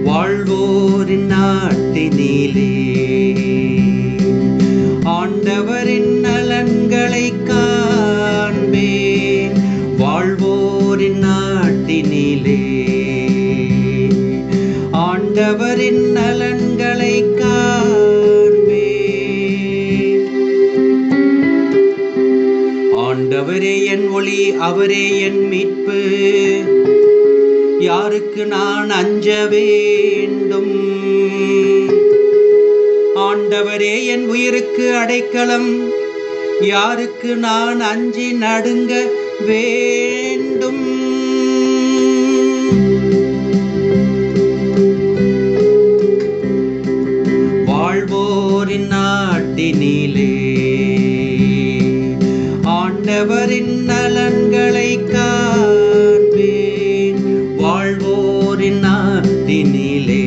வாழ்வோரின் நாட்டினிலே ஆண்டவரின் நலன்களை காண்பேன். வாழ்வோரின் நாட்டினிலே ஆண்டவரின் நலன்களை காண்பேன். ஆண்டவரே என் ஒளி, அவரே என் மீட்பு, யாருக்கு நான் அஞ்ச வேண்டும்? ஆண்டவரே என் உயிருக்கு அடைக்கலம், யாருக்கு நான் அஞ்சி நடுங்க வேண்டும்? வாழ்வோரின் நாட்டினிலே ஆண்டவரின் நலன்களை காண்பேன். வாழ்வோரின் நாட்டினிலே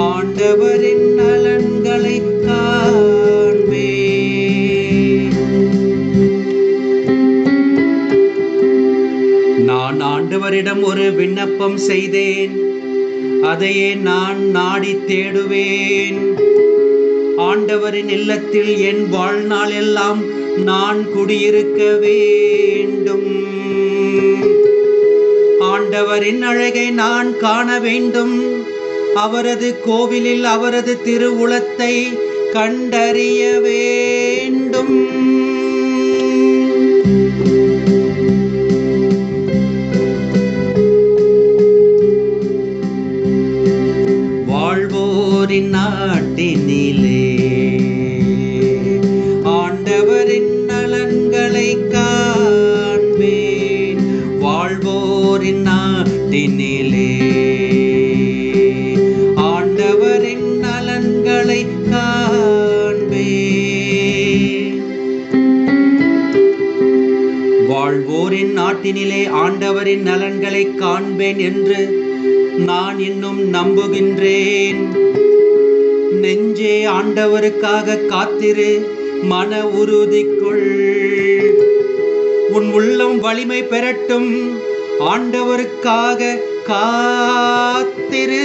ஆண்டவரின் நலன்களை காண்பேன். நான் ஆண்டவரிடம் ஒரு விண்ணப்பம் செய்தேன், அதையே நான் நாடி தேடுவேன். ஆண்டவரின் இல்லத்தில் என் வாழ்நாள் எல்லாம் நான் குடியிருக்க வேண்டும். ஆண்டவரின் அழகை நான் காண வேண்டும். அவரது கோவிலில் அவரது திருவுளத்தை கண்டறிய வேண்டும். வாழ்வோரின் நாட்டினிலே ஆண்டவரின் நலன்களை காண்பேன். வாழ்வோரின் நாட்டினிலே ஆண்டவரின் நலன்களை காண்பேன். வாழ்வோரின் நாட்டினிலே ஆண்டவரின் நலன்களை காண்பேன் என்று நான் இன்னும் நம்புகின்றேன். நெஞ்சே, ஆண்டவருக்காக காத்திரு, மன உறுதி கொள். உன் உள்ளம் வலிமை பெறட்டும், ஆண்டவருக்காக காத்திரு.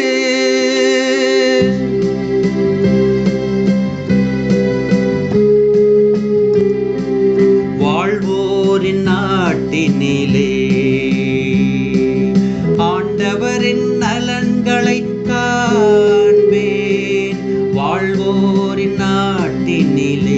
வாழ்வோரின் நாட்டினிலே ஆண்டவரின் நலன்களை காண்பேன். வாழ்வோரின் நாட்டினிலே